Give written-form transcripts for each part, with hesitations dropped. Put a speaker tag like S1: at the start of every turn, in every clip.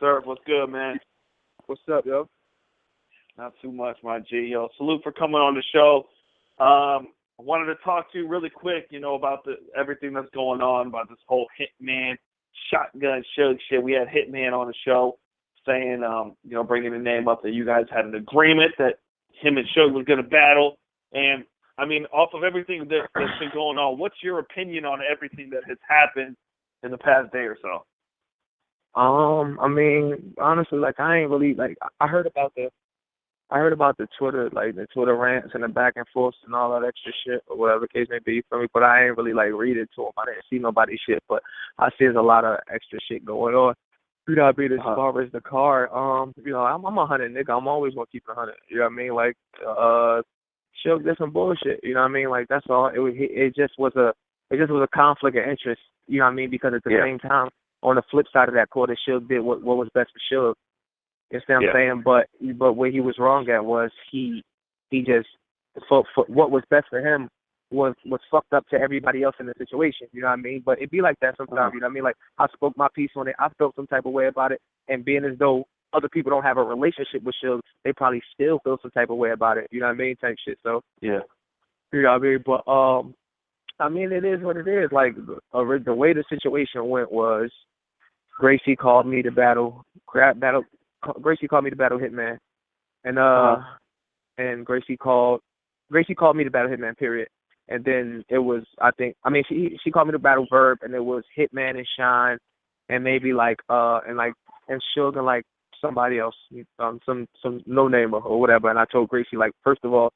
S1: Surf, what's good, man?
S2: What's up, yo?
S1: Not too much, my G. Yo, salute for coming on the show. I wanted to talk to you really quick, about everything that's going on, about this whole Hitman, Shotgun Suge shit. We had Hitman on the show saying, bringing the name up that you guys had an agreement that him and Suge was going to battle. And, off of everything that's been going on, what's your opinion on everything that has happened in the past day or so?
S2: Honestly, I ain't really, I heard about the Twitter, the Twitter rants and the back and forth and all that extra shit, or whatever the case may be, for me, but I ain't really, read it to them. I didn't see nobody's shit, but I see there's a lot of extra shit going on. As far as the card, I'm a 100 nigga. I'm always gonna keep it 100. You know what I mean? Suge did some bullshit. You know what I mean? That's all. It just was a conflict of interest. You know what I mean? Because at the same time, on the flip side of that court, Suge did what was best for Suge. You know what I'm saying? But where he was wrong at was he just for what was best for him was fucked up to everybody else in the situation. You know what I mean? But it be like that sometimes. You know what I mean? I spoke my piece on it. I felt some type of way about it, and being as though other people don't have a relationship with Suge, they probably still feel some type of way about it. You know what I mean? Type shit. So
S1: yeah.
S2: You know what I mean? But it is what it is. The way the situation went was Gracie called me to battle. Gracie called me to battle Hitman, and Gracie called me to battle Hitman. Period. And then it was she called me to battle Verb, and it was Hitman and Shine, and maybe and Suge and somebody else, some no namer or whatever. And I told Gracie first of all,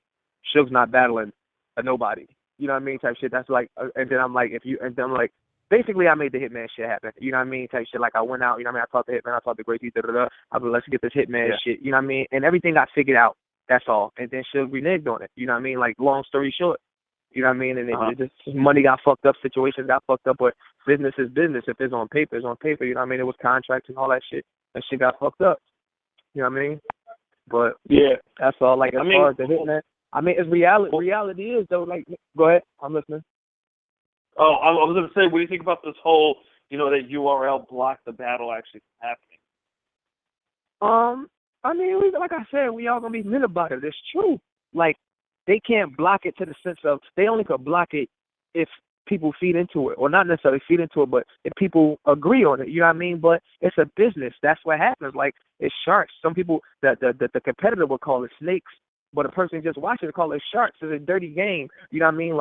S2: Suge's not battling a nobody. You know what I mean? Type shit. That's and then I'm basically, I made the Hitman shit happen. You know what I mean? Type shit. I went out, you know what I mean? I talked to Hitman, I talked to Gracie, I was like, let's get this Hitman shit. You know what I mean? And everything got figured out. That's all. And then Suge reneged on it. You know what I mean? Long story short. You know what I mean? And it just, money got fucked up, situations got fucked up, but business is business. If it's on paper, it's on paper. You know what I mean? It was contracts and all that shit. That shit got fucked up. You know what I mean? But, that's all. As far as the Hitman, it's reality. Reality is, though, go ahead. I'm listening.
S1: Oh, I was going to say, what do you think about this whole, that URL blocked the battle actually happening?
S2: Like I said, we all going to be men about it. It's true. They can't block it to the sense of, they only could block it if people feed into it. Or not necessarily feed into it, but if people agree on it. You know what I mean? But it's a business. That's what happens. It's sharks. Some people, the competitor would call it snakes. But a person just watching it call it sharks. It's a dirty game. You know what I mean?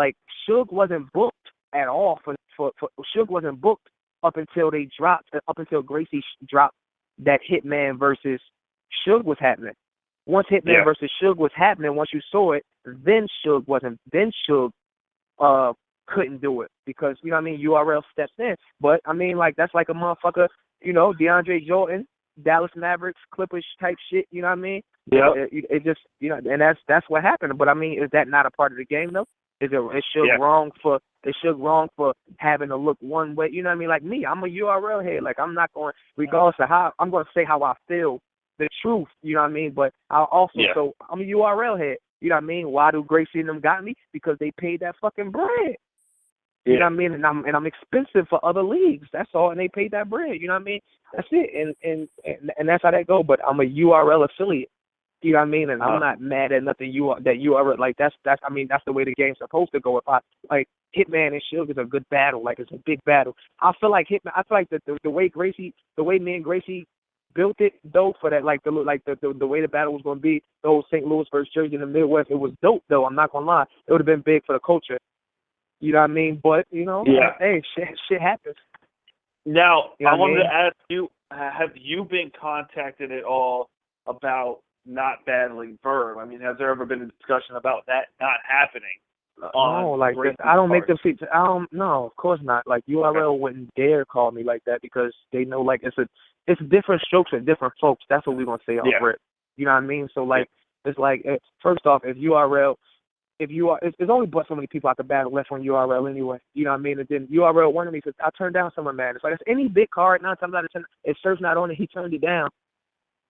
S2: Suge wasn't booked at all for Suge wasn't booked up until Gracie dropped that Hitman versus Suge was happening. Once Hitman versus Suge was happening, once you saw it, then Suge couldn't do it because, you know what I mean, URL steps in. But that's like a motherfucker, DeAndre Jordan, Dallas Mavericks, Clippers type shit, you know what I mean?
S1: Yeah.
S2: It just, and that's what happened. But is that not a part of the game though? Is Suge wrong for having to look one way? You know what I mean? Like me, I'm a URL head. I'm not going, regardless of how, I'm going to say how I feel, the truth. You know what I mean? But I'll also, so I'm a URL head. You know what I mean? Why do Gracie and them got me? Because they paid that fucking bread. You know what I mean? And I'm expensive for other leagues. That's all. And they paid that bread. You know what I mean? That's it. And that's how that go. But I'm a URL affiliate. You know what I mean? And I'm not mad at nothing that you are that's the way the game's supposed to go. If Hitman and Suge is a good battle, it's a big battle. I feel like the way me and Gracie built it though for that the way the battle was going to be, the whole St. Louis versus Jersey in the Midwest, it was dope though. I'm not gonna lie, it would have been big for the culture. You know what I mean? But hey, shit happens.
S1: Now I wanted to ask you: have you been contacted at all about not battling Verb? Has there ever been a discussion about that not happening?
S2: I don't make them see. No, of course not. URL wouldn't dare call me like that because they know it's different strokes for different folks. That's what we're gonna say off rip. You know what I mean? So it's first off, it's only but so many people I could battle left on URL anyway. You know what I mean? And then URL wanted me because I turned down Summer Madness. It's any big card 9 times out of 10, if Surf's not on it, he turned it down.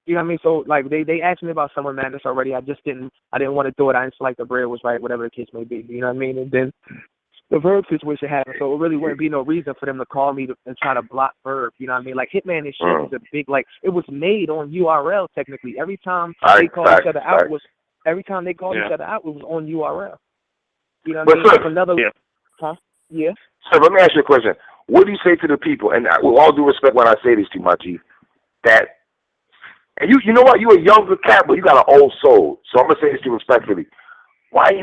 S2: You know what I mean? So they asked me about Summer Madness already. I didn't want to do it. I didn't feel like the bread was right, whatever the case may be. You know what I mean? And then the Verb situation happened, so it really wouldn't be no reason for them to call me and try to block Verb. You know what I mean? Like Hitman and shit is a big it was made on URL technically. Every time they called each other out was every time they called each other out it was on URL. You know what I mean?
S3: Sir,
S2: like another Yeah.
S3: So let me ask you a question. What do you say to the people? And with all due respect, when I say this to you, my chief, that and you know what? You a younger cat, but you got an old soul. So I'm gonna say this to you respectfully. What do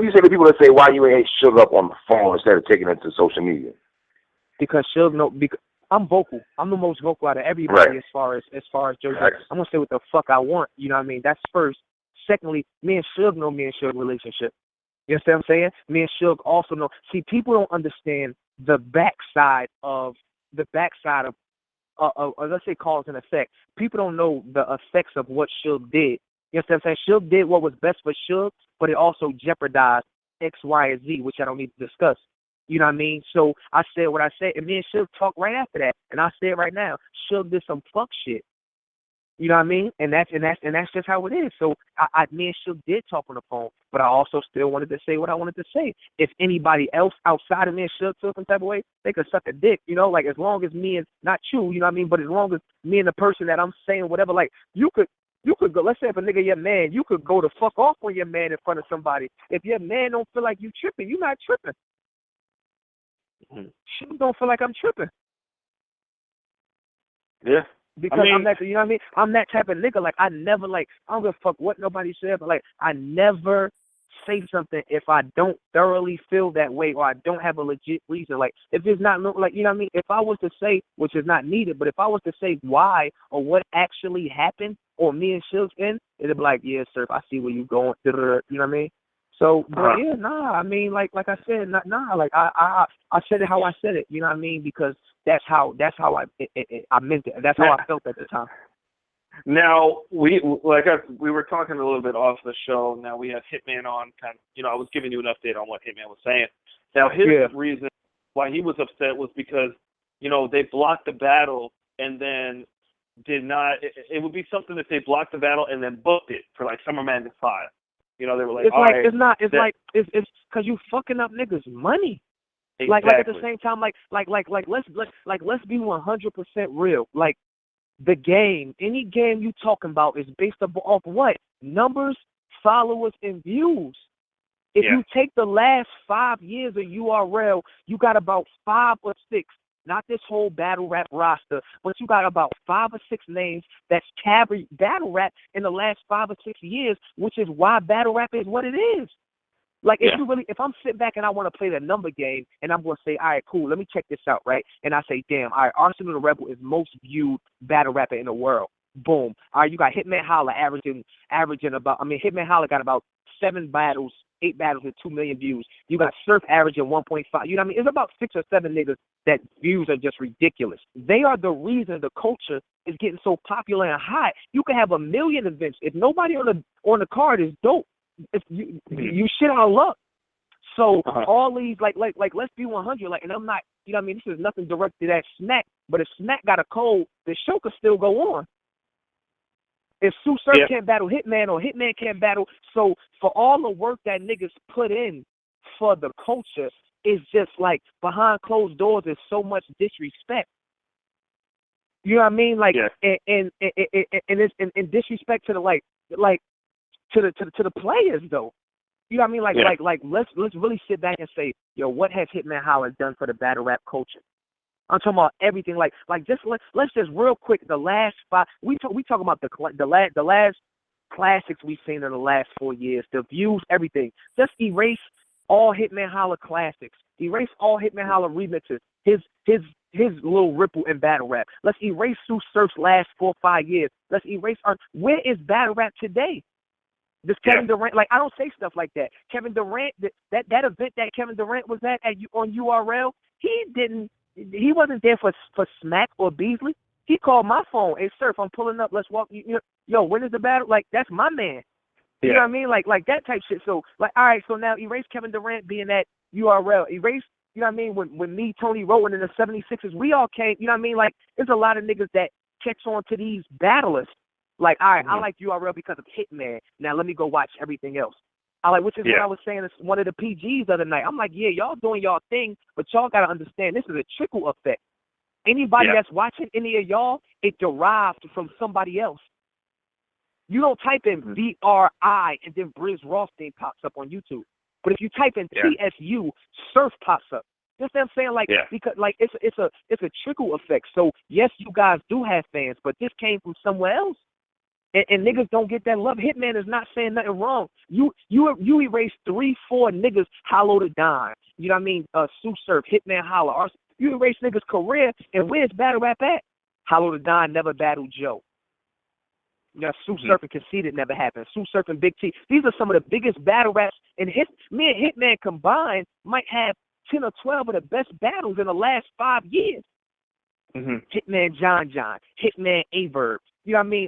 S3: you say to people that say why you ain't Suge up on the phone instead of taking it to social media?
S2: Because Suge because I'm vocal. I'm the most vocal out of everybody as far as JoJo.
S3: Right.
S2: I'm gonna say what the fuck I want. You know what I mean? That's first. Secondly, me and Suge know me and Suge relationship. You understand what I'm saying? Me and Suge also know. See, people don't understand the backside of let's say cause and effect. People don't know the effects of what Suge did. You understand what I'm saying? Suge did what was best for Suge, but it also jeopardized X, Y, and Z, which I don't need to discuss. You know what I mean? So I said what I said, and me and Suge talked right after that. And I say it right now. Suge did some fuck shit. You know what I mean? And that's just how it is. So me and Suge did talk on the phone, but I also still wanted to say what I wanted to say. If anybody else outside of me and Suge feel some type of way, they could suck a dick. You know, like as long as me and not you, you know what I mean? But as long as me and the person that I'm saying whatever, like you could go. Let's say if a nigga your man, you could go to fuck off on your man in front of somebody. If your man don't feel like you tripping, you not tripping. Suge don't feel like I'm tripping.
S1: Yeah.
S2: Because I'm that, you know what I mean? I'm that type of nigga. Like, I never, I don't give a fuck what nobody said, but, I never say something if I don't thoroughly feel that way or I don't have a legit reason. Like, if it's not, you know what I mean? If I was to say, which is not needed, but if I was to say why or what actually happened or me and Suge in, it'd be like, yeah, sir, I see where you going, you know what I mean? So, but yeah, nah, I mean, like I said, I said it how I said it, you know what I mean? Because that's how I meant it. That's how I felt at the time.
S1: Now, we were talking a little bit off the show. Now we had Hitman on, I was giving you an update on what Hitman was saying. Now, his reason why he was upset was because, they blocked the battle and then did not, it would be something that they blocked the battle and then booked it for Summer Madness 5. They were like, it's because you fucking up niggas' money. Exactly. Like at the same time, let's be 100% real. Like the game, any game you talking about is based off what? Numbers, followers, and views. If you take the last 5 years of URL, you got about 5 or 6. Not this whole battle rap roster, but you got about 5 or 6 names that's carried battle rap in the last 5 or 6 years, which is why battle rap is what it is. Like, if I'm sitting back and I want to play the number game and I'm going to say, all right, cool, let me check this out, right? And I say, damn, all right, Arsenal the Rebel is most viewed battle rapper in the world. Boom. All right, you got Hitman Holla averaging about, Hitman Holla got about 8 battles with 2 million views. You got Surf averaging 1.5. You know what I mean? It's about 6 or 7 niggas that views are just ridiculous. They are the reason the culture is getting so popular and hot. You can have 1 million events. If nobody on the card is dope, if you shit out of luck. So all these let's be 100. And I'm not, you know what I mean? This is nothing directed at Smack, but if Smack got a cold, the show could still go on. If Sue Surf can't battle Hitman or Hitman can't battle, so for all the work that niggas put in for the culture, it's just behind closed doors is so much disrespect. You know what I mean? And it's disrespect to the players though. You know what I mean? Let's really sit back and say, yo, what has Hitman Holla done for the battle rap culture? I'm talking about everything. Just let's just real quick. The last 5. We talk about the last classics we've seen in the last 4 years. The views, everything. Just erase all Hitman Holla classics. Erase all Hitman Holla remixes. His little ripple in battle rap. Let's erase Sue Surf's last 4 or 5 years. Let's erase where is battle rap today? This Kevin Durant, I don't say stuff like that. Kevin Durant, that event that Kevin Durant was at on URL, he wasn't there for Smack or Beasley. He called my phone. Hey, Surf, I'm pulling up. Let's walk. Yo, when is the battle? That's my man. You know what I mean? Like that type shit. So, all right, so now erase Kevin Durant being at URL. Erase, you know what I mean? When me, Tony Rowan, and the 76ers, we all came, you know what I mean? There's a lot of niggas that catch on to these battlers. All right, I like URL because of Hitman. Now let me go watch everything else.
S2: Which is what I was saying to one of the PGs the other night. I'm like, yeah, y'all doing y'all thing, but y'all got to understand this is a trickle effect. Anybody that's watching any of y'all, it derived from somebody else. You don't type in VRI and then Briz Rothstein pops up on YouTube. But if you type in TSU, Surf pops up. You know what I'm saying? Like, because like it's a trickle effect. So yes, you guys do have fans, but this came from somewhere else. And niggas don't get that love. Hitman is not saying nothing wrong. You erased 3-4 niggas Hollow the Don. You know what I mean? Sue Surf, Hitman Holla. You erased niggas' career, and where's battle rap at? Hollow the Don never battled Joe. You know, Sue Surf and Conceited never happened. Sue Surf and Big T. These are some of the biggest battle raps. And me and Hitman combined might have 10 or 12 of the best battles in the last 5 years. Hitman John, Hitman Averb. You know what I mean?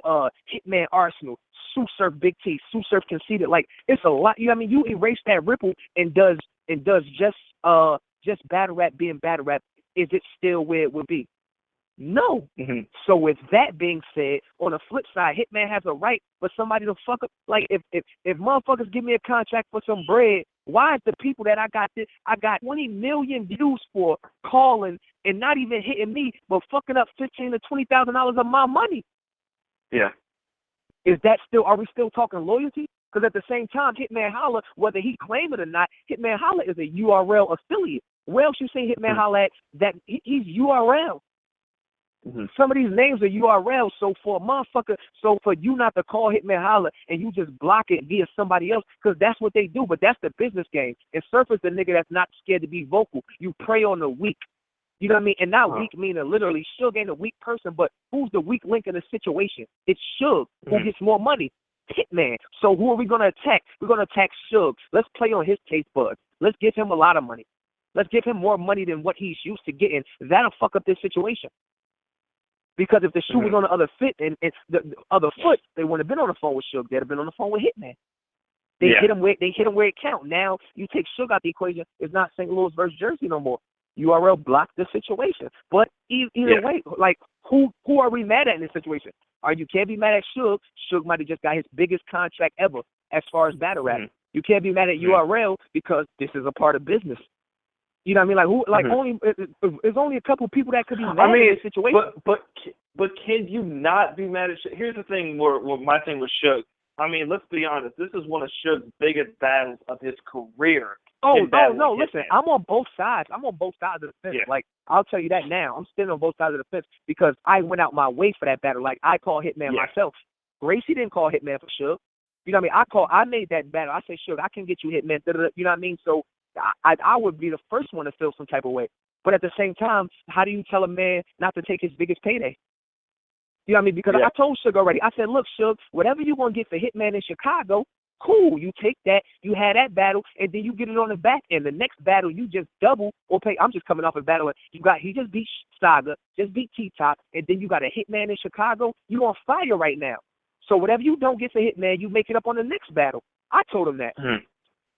S2: Hitman Arsenal, Sue Surf Big T, Sue Surf Conceited. Like, it's a lot. You know what I mean? You erase that ripple and does just battle rap being battle rap. Is it still where it would be? No. So with that being said, on the flip side, Hitman has a right for somebody to fuck up. Like, if motherfuckers give me a contract for some bread, why is the people that I got 20 million views for calling and not even hitting me, but fucking up $15,000 to $20,000 of my money?
S3: Yeah.
S2: Are we still talking loyalty? Because at the same time, Hitman Holla, whether he claim it or not, Hitman Holla is a URL affiliate. Where else you say Hitman Holla at that he's URL? Some of these names are URLs, so for you not to call Hitman Holla and you just block it via somebody else, because that's what they do, but that's the business game. And Surf is the nigga that's not scared to be vocal. You prey on the weak. You know what I mean? And not weak meaning literally Suge ain't a weak person, but who's the weak link in the situation? It's Suge who gets more money. Hitman. So who are we going to attack? We're going to attack Suge. Let's play on his taste buds. Let's give him a lot of money. Let's give him more money than what he's used to getting. That'll fuck up this situation. Because if the shoe was on the other foot and the other foot, they wouldn't have been on the phone with Suge. They'd have been on the phone with Hitman. They hit him where it count. Now you take Suge out the equation. It's not St. Louis versus Jersey no more. URL blocked the situation. But either way, like who are we mad at in this situation? You can't be mad at Suge. Suge might have just got his biggest contract ever as far as battle rap. You can't be mad at URL because this is a part of business. You know what I mean? Like only there's only a couple of people that could be mad in this situation.
S1: But can you not be mad at Suge? Here's the thing where my thing with Suge. I mean, let's be honest. This is one of Suge's biggest battles of his career.
S2: No, listen. I'm on both sides. I'm on both sides of the fence. Like, I'll tell you that now. I'm still on both sides of the fence because I went out my way for that battle. Like, I call Hitman myself. Gracie didn't call Hitman for Suge. You know what I mean? I made that battle. I said, Suge, I can get you Hitman. You know what I mean? So I would be the first one to feel some type of way. But at the same time, how do you tell a man not to take his biggest payday? You know what I mean? Because I told Suge already. I said, look, Suge, whatever you're going to get for Hitman in Chicago, cool. You take that, you had that battle, and then you get it on the back end. The next battle, you just double or pay. I'm just coming off a battle. He just beat Saga, just beat T-Top, and then you got a Hitman in Chicago. You on fire right now. So whatever you don't get for Hitman, you make it up on the next battle. I told him that.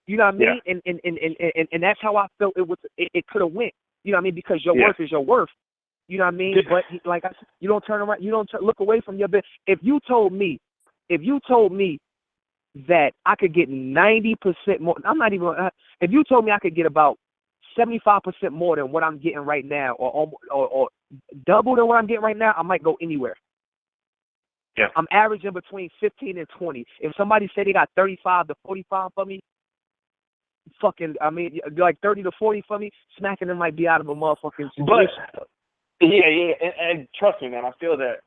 S2: You know what I mean? And that's how I felt it could have went. You know what I mean? Because your worth is your worth. You know what I mean? But like I said, you don't turn around. You don't look away from your bed. If you told me that I could get 90% more, if you told me I could get about 75% more than what I'm getting right now, or double than what I'm getting right now, I might go anywhere.
S3: Yeah.
S2: I'm averaging between 15 and 20. If somebody said they got 35 to 45 for me, like 30 to 40 for me, smacking them might be out of a motherfucking situation.
S1: But, and trust me, man, I feel that.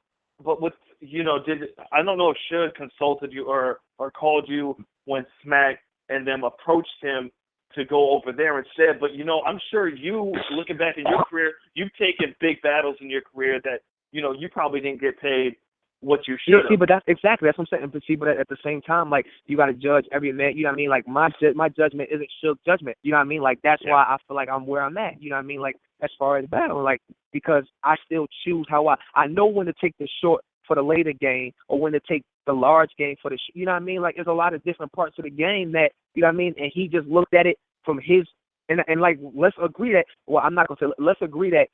S1: But with, I don't know if Suge consulted you or called you when Smack and them approached him to go over there instead. But, I'm sure you, looking back in your career, you've taken big battles in your career that, you probably didn't get paid what you should have.
S2: See, but that's what I'm saying. But see, but at the same time, like, you got to judge every man. You know what I mean? Like, my judgment isn't Suge's judgment. You know what I mean? Like, that's why I feel like I'm where I'm at. You know what I mean? Like, as far as battle, like, because I still choose how I know when to take the short for the later game or when to take the large game for the, you know what I mean? Like, there's a lot of different parts of the game that, you know what I mean? And he just looked at it from his, and like, let's agree that, well, I'm not going to say, let's agree that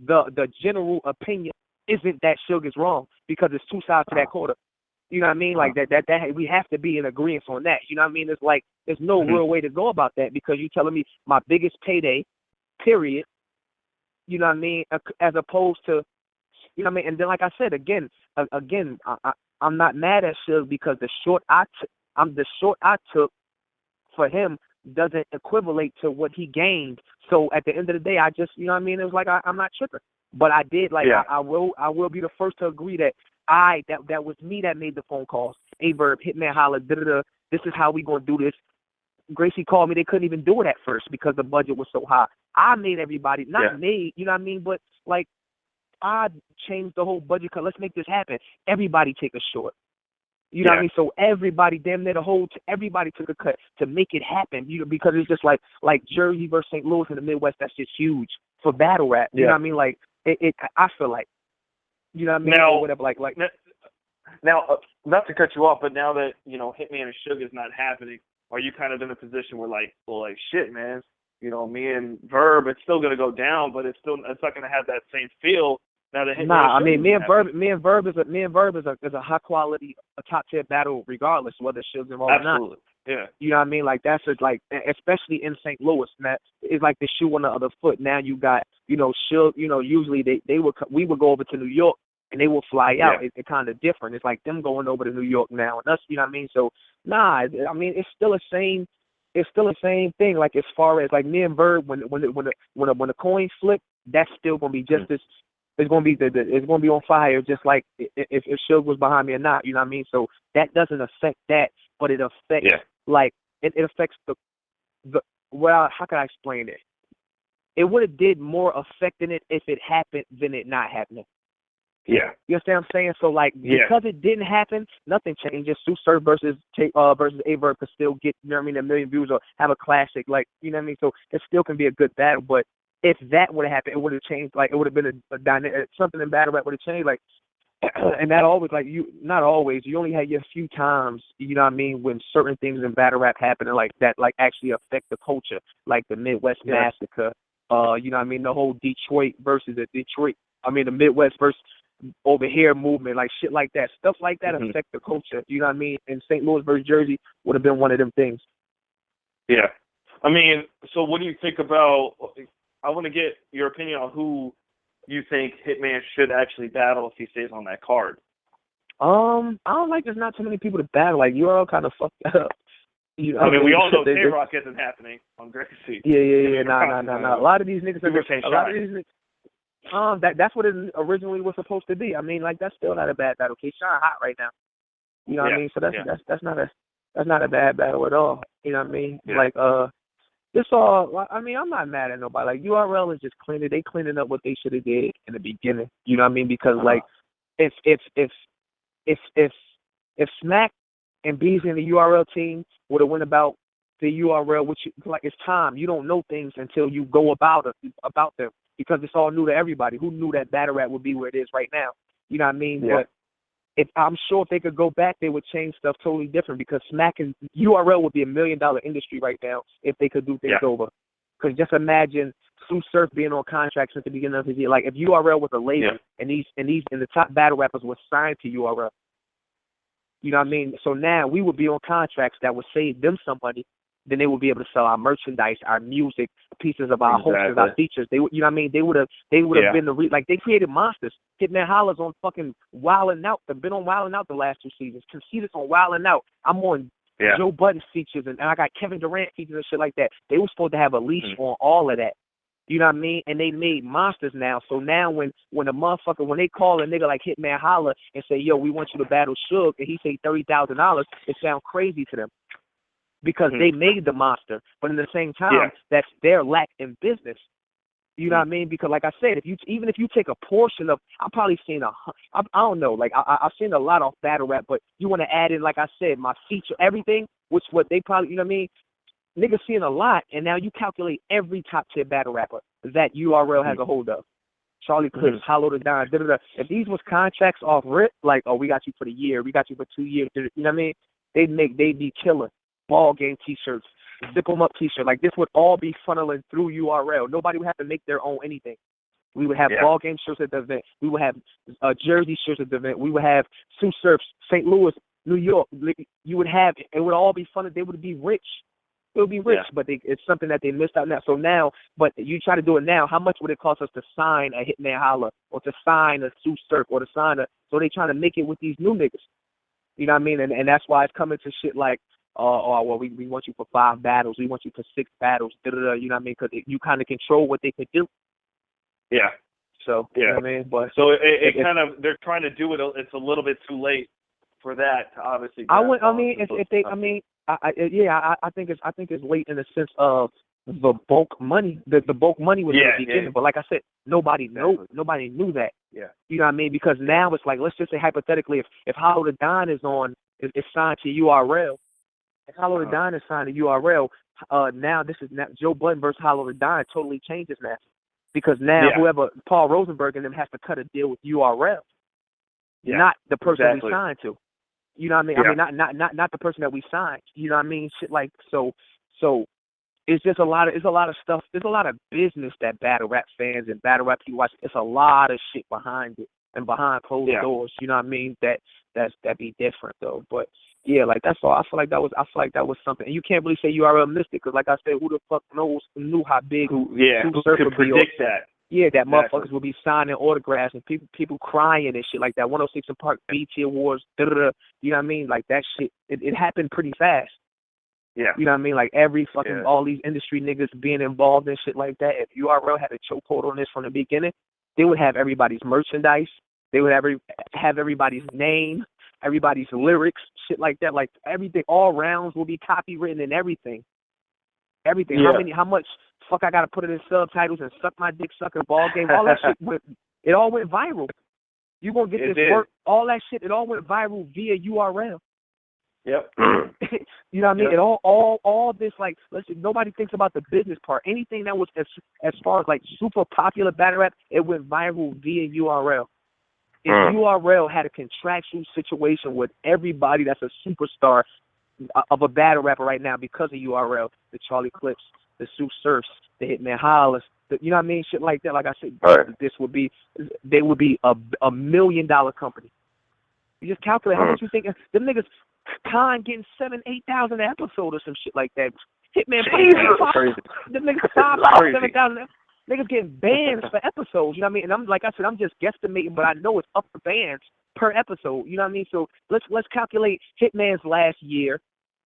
S2: the general opinion isn't that Suge is wrong because it's two sides to that quarter. You know what I mean? Like that we have to be in agreement on that. You know what I mean? It's like there's no real way to go about that because you're telling me my biggest payday, period. You know what I mean? As opposed to, you know what I mean? And then like I said again, I'm not mad at Suge because the short I took for him doesn't equivalent to what he gained. So at the end of the day, I just, you know what I mean? It was like I'm not tripping, but I did I will be the first to agree that that was me that made the phone calls. A-Verb, Hitman Holla, da-da-da. This is how we gonna do this. Gracie called me. They couldn't even do it at first because the budget was so high. I made everybody, made, you know what I mean? But like, I changed the whole budget. Cause let's make this happen. Everybody take a short. You know what I mean? So everybody, damn near everybody took a cut to make it happen. You know, because it's just like Jersey versus St. Louis in the Midwest. That's just huge for battle rap. You know what I mean? Like I feel like, you know what I mean?
S1: Now,
S2: or whatever. Like
S1: now, not to cut you off, but now that Hitman and Suge is not happening, are you kind of in a position where like shit, man? You know, me and Verb, it's still gonna go down, but it's not gonna have that same feel. Now that
S2: I mean, me and Verb is a high quality, a top tier battle, regardless whether Suge's involved or not.
S1: Absolutely, yeah.
S2: You know what I mean? Like that's like, especially in St. Louis, man. It's like the shoe on the other foot. Now you got, Suge. Usually we would go over to New York and they will fly out. It's kind of different. It's like them going over to New York now and us. You know what I mean? So I mean, it's still the same. It's still the same thing. Like as far as like me and Verb, when the coins flip, that's still gonna be just as. It's gonna be it's gonna be on fire, just like if Suge was behind me or not. You know what I mean? So that doesn't affect that, but it affects like it affects the how can I explain it? It would have did more affecting it if it happened than it not happening.
S1: Yeah.
S2: You understand what I'm saying? So like because it didn't happen, nothing changes. Sue Surf versus A-Verb could still get, you know what I mean, 1 million views or have a classic, like, you know what I mean? So it still can be a good battle, but if that would have happened, it would have changed. Like, it would have been a dynamic, something in battle rap would have changed. Like, and that always, like, not always, you only had your few times, you know what I mean, when certain things in battle rap happen and like that, like, actually affect the culture, like the Midwest Massacre, you know what I mean, the whole Detroit versus the Midwest versus over here movement, like shit like that. Stuff like that affect the culture, you know what I mean? And St. Louis versus Jersey would have been one of them things.
S1: Yeah. I mean, so what do you think about, I want to get your opinion on who you think Hitman should actually battle if he stays on that card.
S2: I don't like there's not too many people to battle. Like, URL kind of fucked that up. You know,
S1: I mean, we all know K-Rock isn't happening on Gracie.
S2: Yeah. Nah. A lot of these niggas that's what it originally was supposed to be. I mean, like, that's still not a bad battle. K-Shine hot right now. You know what I mean? So that's not a bad battle at all. You know what I mean?
S1: Yeah.
S2: Like, it's all. I mean, I'm not mad at nobody. Like, URL is just cleaning. They cleaning up what they should have did in the beginning. You know what I mean? Because like, if Smack and Beasley and the URL team would have went about the URL, which like it's time. You don't know things until you go about them, because it's all new to everybody. Who knew that battle rap would be where it is right now? You know what I mean?
S1: Yeah.
S2: But I'm sure if they could go back, they would change stuff totally different, because Smack and URL would be $1 million industry right now if they could do things over. Because just imagine Sue Surf being on contracts at the beginning of his year. Like, if URL was a label and the top battle rappers were signed to URL, you know what I mean? So now we would be on contracts that would save them some money. Then they would be able to sell our merchandise, our music, pieces of our hosts, our features. They, you know what I mean? They would have been like they created monsters. Hitman Holla's on fucking Wildin' Out. They've been on Wildin' Out the last 2 seasons. Conceited on Wildin' Out. I'm on Joe Budden's features, and I got Kevin Durant features and shit like that. They were supposed to have a leash on all of that. You know what I mean? And they made monsters now. So now when they call a nigga like Hitman Holla and say, yo, we want you to battle Suge, and he say $30,000, it sounds crazy to them. Because they made the monster, but in the same time, that's their lack in business. You know what I mean? Because like I said, even if you take a portion of, I've probably seen I don't know, like I've seen a lot off battle rap, but you want to add in, like I said, my feature, everything, which what they probably, you know what I mean? Niggas seeing a lot, and now you calculate every top tier battle rapper that URL has a hold of. Charlie Clips, Hollow the Don, da-da-da. If these was contracts off rip, like, oh, we got you for the year, we got you for 2 years, you know what I mean? They'd be killer. Ball game T-shirts, zip 'em up T-shirt. Like, this would all be funneling through URL. Nobody would have to make their own anything. We would have ball game shirts at the event. We would have jersey shirts at the event. We would have Sue Surfs, St. Louis, New York. You would have, it would all be fun. They would be rich. It would be rich, but it's something that they missed out now. So now, but you try to do it now, how much would it cost us to sign a Hitman Holla or to sign a Sue Surf or to sign a, so they trying to make it with these new niggas. You know what I mean? And that's why it's coming to shit like, we want you for 5 battles. We want you for 6 battles. You know what I mean? Because you kind of control what they could do.
S1: Yeah.
S2: So, you know what I mean? But
S1: so it kind of, they're trying to do it. It's a little bit too late for that, obviously. I think it's late in the sense of the bulk money. The bulk money was in the beginning, but like I said, nobody knew that. Yeah.
S2: You know what I mean? Because now it's like, let's just say hypothetically, if Hollow the Don is signed to URL, if Hollow the Don is signed to URL, now Joe Budden versus Hollow the Don totally changes that. Because now whoever, Paul Rosenberg and them, has to cut a deal with URL, not the person we signed to. You know what I mean? I mean, not the person that we signed. You know what I mean? Shit like so. It's just a lot of stuff. There's a lot of business that battle rap fans and battle rap people watch. It's a lot of shit behind it and behind closed doors. You know what I mean? That be different though. But yeah, like that's all. I feel like that was something. And you can't really say URL missed it because, like I said, who the fuck knew how big? Who
S1: could predict that?
S2: Yeah, that motherfuckers will be signing autographs and people crying and shit like that. 106 and Park, BT Awards, you know what I mean? Like that shit, it happened pretty fast.
S1: Yeah.
S2: You know what I mean? Like every fucking, all these industry niggas being involved in shit like that. If URL had a chokehold on this from the beginning, they would have everybody's merchandise. They would have everybody's name, everybody's lyrics, shit like that. Like everything, all rounds will be copywritten and everything. Everything.
S1: Yeah.
S2: How much fuck I gotta put it in subtitles and suck my dick, sucker ball game. All that shit it all went viral. You gonna get this work? All that shit. It all went viral via URL.
S1: Yep.
S2: You know what I mean? It all this, like, listen, nobody thinks about the business part. Anything that was as far as like super popular battle rap, it went viral via URL. If URL had a contractual situation with everybody that's a superstar of a battle rapper right now because of URL, the Charlie Clips, the Sue Surfs, the Hitman Hollas, you know what I mean? Shit like that. Like I said, they would be a $1 million company. You just calculate how much you think them niggas, Khan getting 7,000-8,000 episodes or some shit like that. Hitman, them niggas 5,000, 7,000. Niggas getting bans for episodes. You know what I mean? And I'm like I said, I'm just guesstimating, but I know it's up for bans per episode. You know what I mean? So let's calculate Hitman's last year,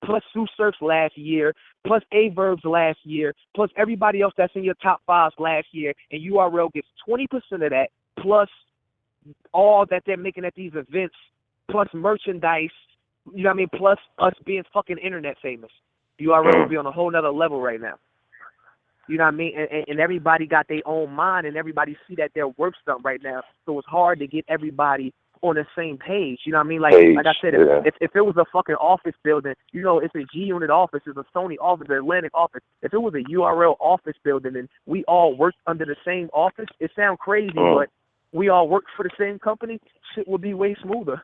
S2: plus Sue Surf's last year, plus A-Verb's last year, plus everybody else that's in your top 5s last year, and URL gets 20% of that, plus all that they're making at these events, plus merchandise, you know what I mean, plus us being fucking internet famous. URL will be on a whole nother level right now. You know what I mean? And everybody got their own mind, and everybody see that they're worth something right now, so it's hard to get everybody on the same page. You know what I mean? Like I said, if it was a fucking office building, you know, it's a G-Unit office, it's a Sony office, an Atlantic office. If it was a URL office building and we all worked under the same office, it sounds crazy, but we all work for the same company, shit would be way smoother.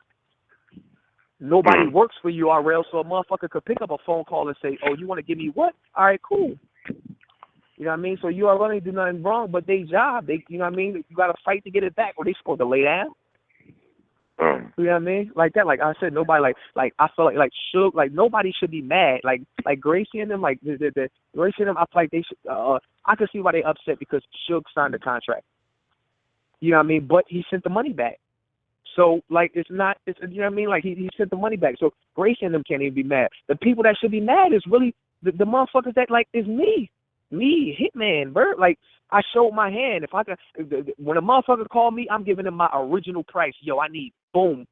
S2: Nobody works for URL, so a motherfucker could pick up a phone call and say, oh, you want to give me what? All right, cool. You know what I mean? So URL ain't do nothing wrong, but they job. You know what I mean? You got to fight to get it back, or they supposed to lay down. You know what I mean? Like that. Like I said, nobody like I feel like Suge, like nobody should be mad. Like Gracie and them, like the Gracie and them, I feel like they should. I can see why they upset because Suge signed the contract. You know what I mean? But he sent the money back. So like it's you know what I mean? Like he sent the money back. So Gracie and them can't even be mad. The people that should be mad is really the motherfuckers that like is me, Hitman, Bert. Like I showed my hand. If I could, when a motherfucker called me, I'm giving him my original price. Yo, I need boom.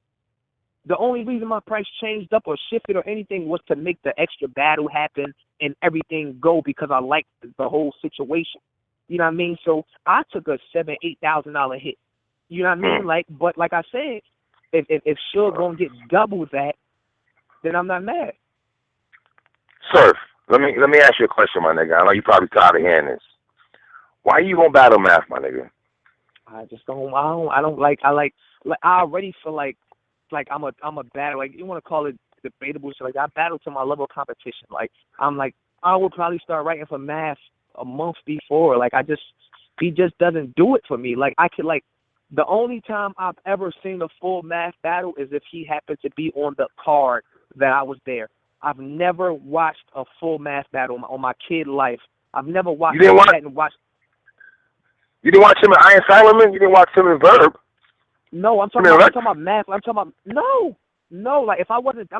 S2: The only reason my price changed up or shifted or anything was to make the extra battle happen and everything go because I liked the whole situation. You know what I mean? So I took a $7,000-$8,000 hit. You know what I mean? Like, but like I said, if Suge gonna get double that, then I'm not mad.
S3: Surf, let me ask you a question, my nigga. I know you probably tired of hearing this. Why you gonna battle Math, my nigga?
S2: I just don't. I don't like. I already feel like I'm a battle. Like you want to call it debatable. So like I battle to my level of competition. Like I'm like I would probably start writing for Math a month before. Like I just He just doesn't do it for me. Like I could like the only time I've ever seen a full Math battle is if he happened to be on the card that I was there. I've never watched a full Math battle on my kid life. I've never watched.
S3: You didn't watch? You didn't watch him in Iron Solomon? You didn't watch him in Verb?
S2: No, I'm talking about Math. I'm talking about no. Like if I wasn't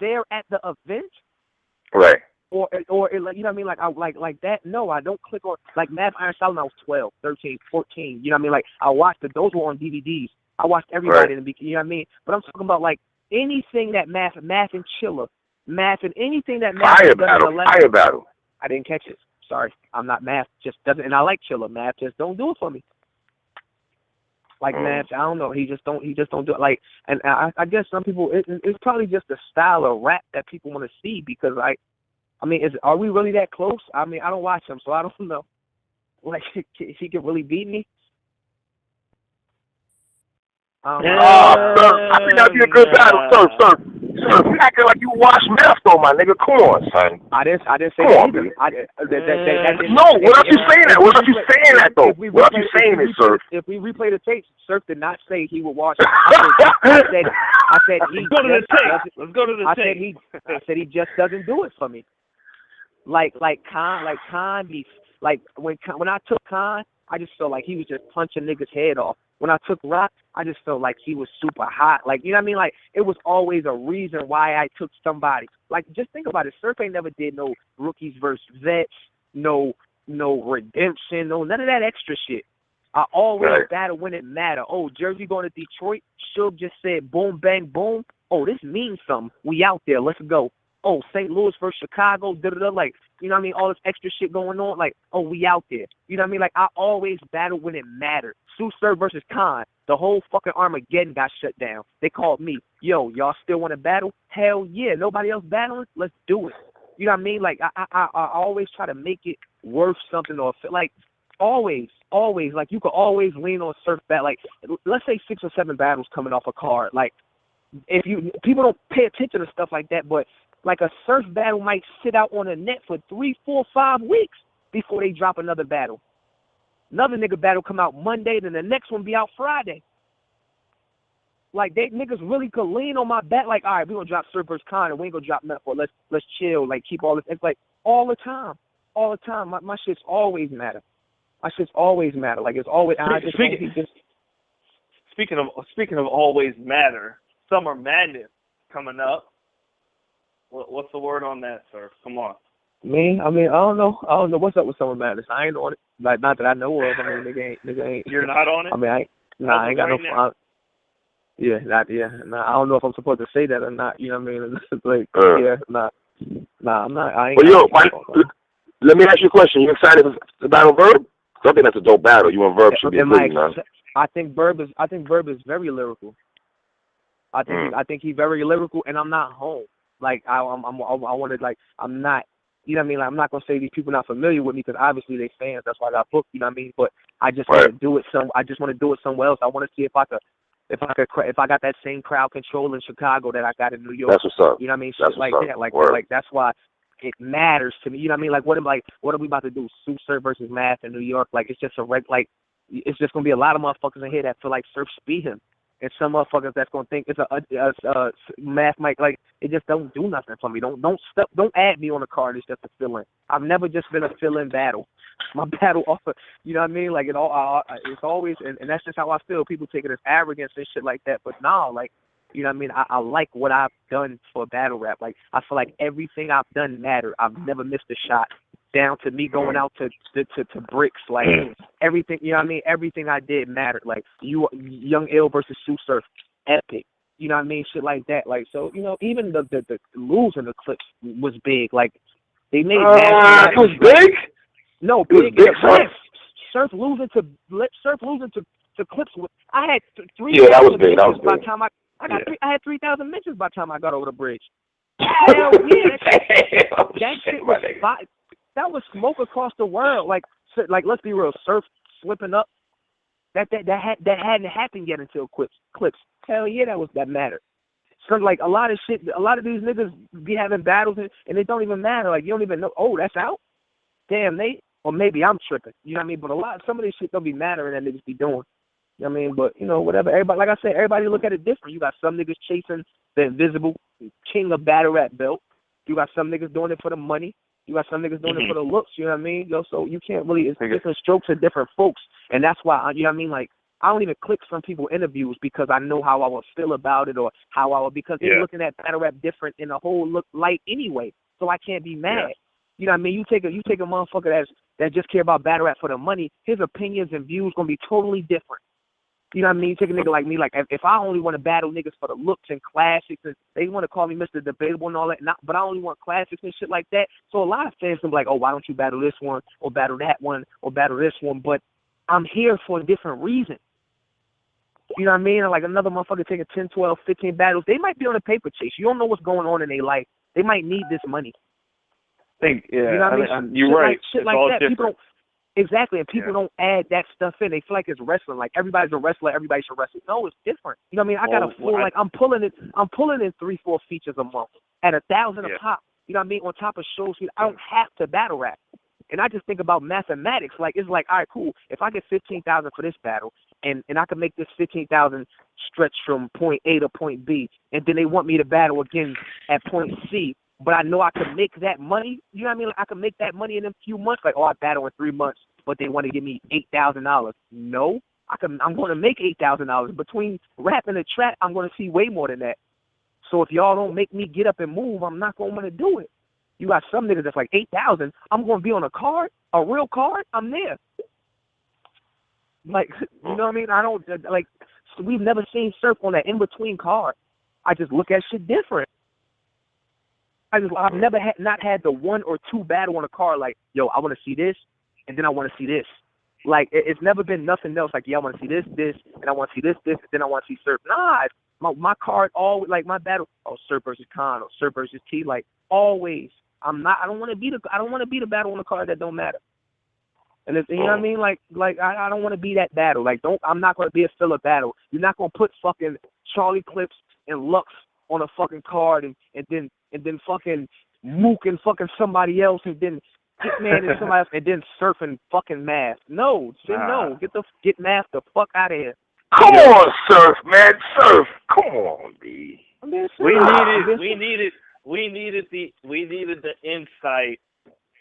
S2: there at the event,
S3: right?
S2: Or like, you know what I mean? Like that. No, I don't click on like Math Iron Solomon. I was 12, 13, 14. You know what I mean? Like I watched it. Those were on DVDs. I watched everybody in the beginning. You know what I mean? But I'm talking about like anything that Math and Chilla, Math and anything that Math.
S3: Fire battle.
S2: I didn't catch it. Sorry, I'm not Math. Just doesn't. And I like Chilla. Math just don't do it for me. Like Math, I don't know. He just don't do it. Like, and I guess some people. It's probably just the style of rap that people want to see because I mean, are we really that close? I mean, I don't watch him, so I don't know. Like, he could really beat me.
S3: Sir, I think that'd be a good battle, sir. You acting like you watch Math, though, my nigga. Come on, son.
S2: I didn't say
S3: Come on,
S2: that.
S3: No, what are you saying that? What are you saying that, though? What are you saying it, sir?
S2: If we replay the tapes, Surf did not say he would watch it. I said he.
S1: Let's go to the tape.
S2: I said he just doesn't do it for me. Like Khan be like when I took Khan, I just felt like he was just punching niggas' head off. When I took Rock, I just felt like he was super hot. Like, you know what I mean? Like, it was always a reason why I took somebody. Like, just think about it. Surf ain't never did no rookies versus vets, no redemption, no none of that extra shit. I always battle when it matter. Oh, Jersey going to Detroit. Suge just said boom, bang, boom. Oh, this means something. We out there. Let's go. Oh, St. Louis versus Chicago, like, you know what I mean, all this extra shit going on, like, oh, we out there. You know what I mean? Like, I always battle when it mattered. Suge versus Khan, the whole fucking Armageddon got shut down. They called me, yo, y'all still want to battle? Hell yeah. Nobody else battling? Let's do it. You know what I mean? Like, I always try to make it worth something or, like, always, like, you could always lean on Surf battle. Like, let's say 6 or 7 battles coming off a card. Like, people don't pay attention to stuff like that, but like a Surf battle might sit out on the net for 3, 4, 5 weeks before they drop another battle. Another nigga battle come out Monday, then the next one be out Friday. Like, they niggas really could lean on my back. Like, all right, we gonna drop Surf versus Con, and we ain't gonna drop nothing for it. Let's chill. Like, keep all this. It's like all the time. My shit's always matter. Like, it's always.
S1: Speaking of always matter, Summer Madness coming up. What's the word on that, sir? Come on.
S2: Me? I mean, I don't know what's up with Summer Madness. I ain't on it. Like, not that I know of. I mean, nigga ain't.
S1: You're not on it?
S2: I mean, I ain't got no. Nah, I don't know if I'm supposed to say that or not. You know what I mean? It's like, nah, I'm not. I ain't.
S3: Well, let me ask you a question. You excited for the battle Verb? I think that's a dope battle. You and Verb should be good, man.
S2: I think Verb is very lyrical. I think he's very lyrical, and I'm not home. Like I wanted, like, I'm not, you know what I mean? Like, I'm not gonna say these people not familiar with me because obviously they fans. That's why I got booked. You know what I mean? But I just want to do it I just want to do it somewhere else. I want to see if I got that same crowd control in Chicago that I got in New York.
S3: That's what's up.
S2: You know what I mean?
S3: That's
S2: Shit like
S3: up.
S2: that. Like that's why it matters to me. You know what I mean? Like what are we about to do? Surf versus Math in New York? Like, it's just it's just gonna be a lot of motherfuckers in here that feel like Surf beat him. And some motherfuckers that's gonna think it's a Math mic. Like, it just don't do nothing for me. Don't add me on the card. It's just a fill-in. I've never just been a fill-in battle. My battle offer, you know what I mean? Like, it's always, and that's just how I feel. People take it as arrogance and shit like that. But no, like, you know what I mean? I like what I've done for battle rap. Like, I feel like everything I've done mattered. I've never missed a shot. Down to me going out to bricks, like everything, you know what I mean? Everything I did mattered. Like, Young Ill versus Sue Surf, epic. You know what I mean? Shit like that. Like, so, you know, even the losing the clips was big. Like, they made
S3: it was big?
S2: No, big. Surf losing to clips. I had 3,000 mentions by the time I had 3,000 mentions by the time I got over the bridge. Hell yeah, that shit was fire. That was smoke across the world. Like, let's be real. Surf slipping up. That hadn't happened yet until clips. Hell yeah, that mattered. So, like, a lot of shit. A lot of these niggas be having battles and they don't even matter. Like, you don't even know. Oh, that's out. Damn, Or maybe I'm tripping. You know what I mean? But some of this shit don't be mattering that niggas be doing. You know what I mean? But, you know, whatever. Everybody, like I said, everybody look at it different. You got some niggas chasing the invisible king of battle rap belt. You got some niggas doing it for the money. You got some niggas doing it for the looks. You know what I mean? Yo, so you can't really, it's different strokes for different folks. And that's why, you know what I mean? Like, I don't even click some people's interviews because I know how I would feel about it or how I would, because they're looking at battle rap different in a whole look light anyway. So I can't be mad. Yeah. You know what I mean? You take a motherfucker that just care about battle rap for the money, his opinions and views gonna be totally different. You know what I mean? Take a nigga like me, like if I only want to battle niggas for the looks and classics, and they want to call me Mr. Debatable and all that, but I only want classics and shit like that. So a lot of fans can be like, oh, why don't you battle this one or battle that one or battle this one? But I'm here for a different reason. You know what I mean? Like another motherfucker taking 10, 12, 15 battles, they might be on a paper chase. You don't know what's going on in their life. They might need this money.
S1: You know what I mean? You're
S2: shit
S1: right.
S2: Shit
S1: it's
S2: like
S1: all
S2: that.
S1: different.
S2: People don't, exactly, and people don't add that stuff in. They feel like it's wrestling. Like everybody's a wrestler, everybody should wrestle. No, it's different. You know what I mean? I got a full I'm pulling in 3-4 features a month at $1,000 a pop. You know what I mean? On top of shows, I don't have to battle rap. And I just think about mathematics. Like it's like, all right, cool. If I get 15,000 for this battle, and I can make this 15,000 stretch from point A to point B, and then they want me to battle again at point C, but I know I can make that money. You know what I mean? Like I can make that money in a few months. Like, oh, I battle in 3 months, but they want to give me $8,000. No, I'm going to make $8,000 between rap and the trap. I'm going to see way more than that. So if y'all don't make me get up and move, I'm not going to want to do it. You got some niggas that's like 8,000. I'm going to be on a card, a real card. I'm there. Like, you know what I mean? I don't, like, we've never seen Surf on that in-between card. I just look at shit different. I've never not had the 1 or 2 battle on a card like, yo, I want to see this, and then I want to see this. Like, it's never been nothing else. Like, yeah, I want to see this, and I want to see this, and then I want to see Surf. Nah, my card always, like, my battle, oh, Surf versus Khan, or Surf versus T, like, always. I don't want to be the battle on the card that don't matter. And it's, you know what I mean? Like I don't want to be that battle. Like I'm not going to be a filler battle. You're not going to put fucking Charlie Clips and Lux on a fucking card and then fucking Mook and fucking somebody else and then Hitman and somebody else and then Surf and fucking Math. No, no. Get Math the fuck out of here.
S3: Come on, Surf, man. Surf. Come on, B.
S1: We needed the insight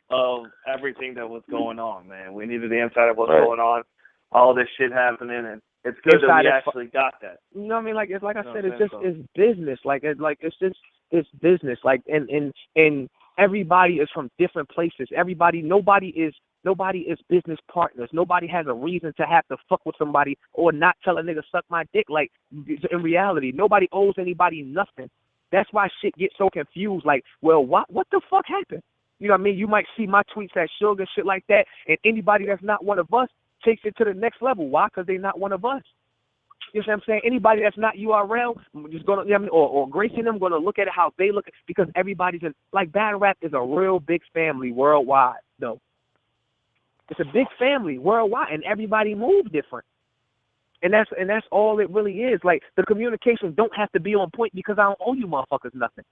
S1: of everything that was going on, man. We needed the insight of what's going on, all this shit happening, and it's good that we actually got that.
S2: You know what I mean? Like I said, it's business. It's business. Like and everybody is from different places. Nobody is business partners. Nobody has a reason to have to fuck with somebody or not tell a nigga suck my dick. Like in reality, nobody owes anybody nothing. That's why shit gets so confused. Like, well, what the fuck happened? You know what I mean? You might see my tweets at Suge and shit like that, and anybody that's not one of us takes it to the next level. Why? Because they're not one of us. You know what I'm saying? Anybody that's not URL just gonna, you know what I mean, or Gracie and them gonna look at it how they look at, because everybody's in, like, battle rap is a real big family worldwide. No, it's a big family worldwide, and everybody moves different. And that's all it really is. Like, the communication don't have to be on point because I don't owe you motherfuckers nothing.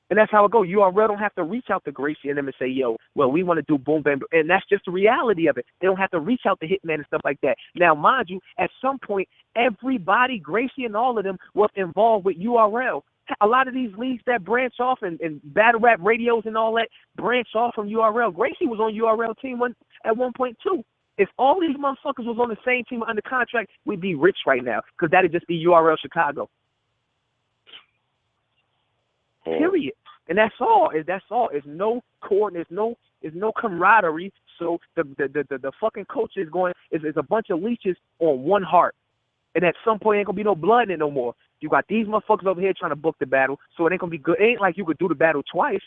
S2: And that's how it goes. URL don't have to reach out to Gracie and them and say, yo, well, we want to do boom, bam, and that's just the reality of it. They don't have to reach out to Hitman and stuff like that. Now, mind you, at some point, everybody, Gracie and all of them, was involved with URL. A lot of these leagues that branch off and battle rap radios and all that branch off from URL. Gracie was on URL team at 1.2. If all these motherfuckers was on the same team under contract, we'd be rich right now, because that'd just be URL Chicago. Period. And that's all. There's no coordinate. There's no camaraderie. So the fucking coach is a bunch of leeches on one heart. And at some point, ain't gonna be no blood in it no more. You got these motherfuckers over here trying to book the battle, so it ain't gonna be good. It ain't like you could do the battle twice.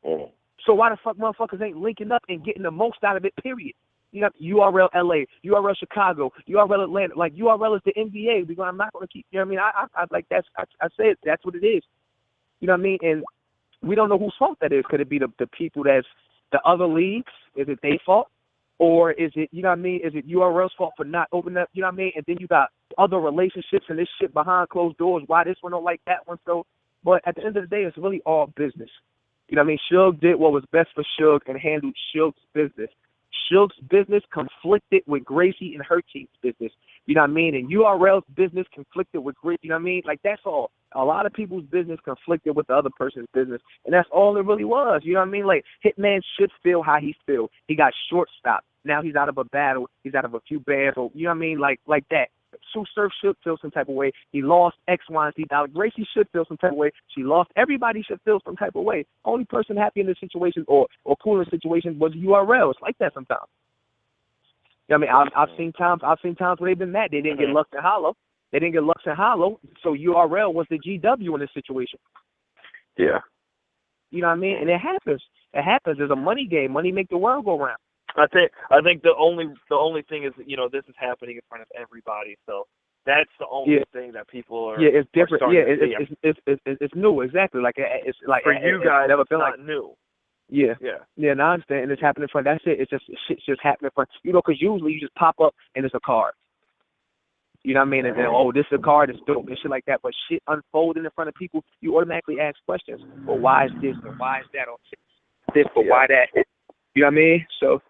S2: So why the fuck motherfuckers ain't linking up and getting the most out of it? Period. You got URL LA, URL Chicago, URL Atlanta. Like, URL is the NBA. I'm not gonna keep. You know what I mean? I like that's. I say it. That's what it is. You know what I mean? And we don't know whose fault that is. Could it be the people that's the other leagues? Is it their fault? Or is it, you know what I mean, is it URL's fault for not opening up, you know what I mean? And then you got other relationships and this shit behind closed doors, why this one don't like that one. So, but at the end of the day, it's really all business. You know what I mean? Suge did what was best for Suge and handled Suge's business. Suge's business conflicted with Gracie and her team's business. You know what I mean? And URL's business conflicted with Gracie. You know what I mean? Like, that's all. A lot of people's business conflicted with the other person's business, and that's all it really was. You know what I mean? Like, Hitman should feel how he feel. He got shortstopped. Now he's out of a battle. He's out of a few bands. Or, you know what I mean? Like that. Sue Surf should feel some type of way. He lost X, Y, and Z. Gracie should feel some type of way. She lost. Everybody should feel some type of way. Only person happy in this situation or cool in this situation was URL. It's like that sometimes. You know what I mean? I've seen times where they've been mad. They didn't get Lux and Hollow. So URL was the GW in this situation.
S3: Yeah.
S2: You know what I mean? And it happens. It happens. It's a money game. Money make the world go round.
S1: I think the only thing is, you know, this is happening in front of everybody, so that's the only thing that people are.
S2: Yeah, it's different. It's new. Exactly. Like it's like
S1: for you guys,
S2: never
S1: it's
S2: been
S1: not
S2: like
S1: new.
S2: Yeah.
S1: Yeah.
S2: Yeah. And I understand. And it's happening in front. That's it. It's just shit's just happening in front. You know, because usually you just pop up and it's a card. You know what I mean? And then, this is a card, it's dope and shit like that. But shit unfolding in front of people, you automatically ask questions. Well, why is this? Or why is that? Or this? Or why that? You know what I mean? So